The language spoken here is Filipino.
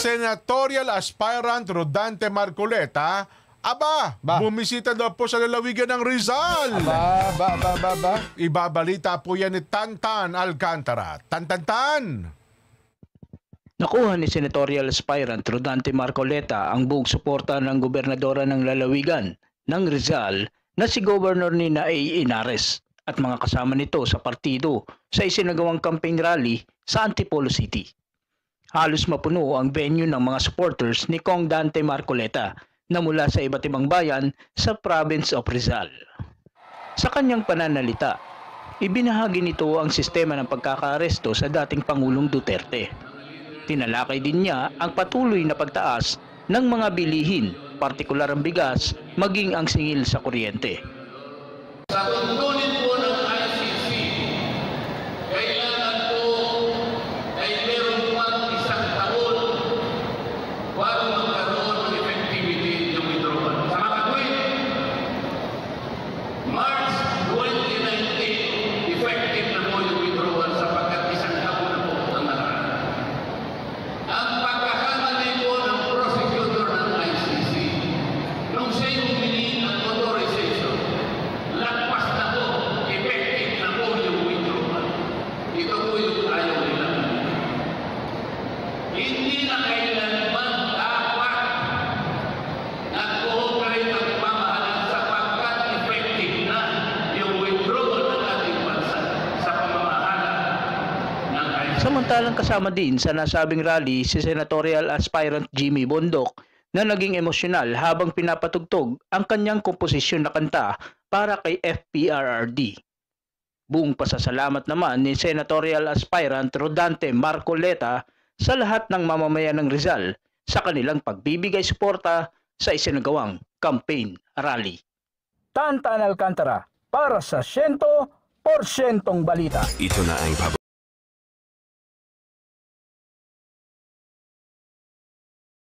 senatorial aspirant Rodante Marcoleta, bumisita daw po sa lalawigan ng Rizal. Ibabalita po yan ni Tantan Alcantara. Tan! Nakuha ni senatorial aspirant Rodante Marcoleta ang buong suporta ng gobernadora ng lalawigan ng Rizal na si Governor Nina A. Inares at mga kasama nito sa partido sa isinagawang campaign rally sa Antipolo City. Halos mapuno ang venue ng mga supporters ni Kong Dante Marcoleta na mula sa iba't ibang bayan sa province of Rizal. Sa kanyang pananalita, ibinahagi nito ang sistema ng pagkakaaresto sa dating Pangulong Duterte. Tinalakay din niya ang patuloy na pagtaas ng mga bilihin, partikular ang bigas, maging ang singil sa kuryente. Sa tuntunin po ng ICC, kailangan po ay meron pang isang taon bago magkaroon ng effectivity ng withdrawal. Sa mga tuwid, March 2019, effective na po yung withdrawal sapagkat isang taon na po ang nakaraan. Ang pagkakamali po ng prosecutor ng ICC, nung siya yung humingi ng authorization, lagpas na po, effective na po yung withdrawal. Ito po yung ayaw nila. Hindi na kailanman dapat nag-cooperate ang pamahalaan sapagkat effective na yung withdrawal ng ating bansa sa pamamahala ng ICC. Samantalang kasama din sa nasabing rally si senatorial aspirant Jimmy Bondok na naging emosyonal habang pinapatugtog ang kanyang komposisyon na kanta para kay FPRRD. Buong pasasalamat naman ni senatorial aspirant Rodante Marcoleta sa lahat ng mamamayan ng Rizal sa kanilang pagbibigay suporta sa isinagawang campaign rally. Tantan Alcantara para sa 100% balita. Ito na ang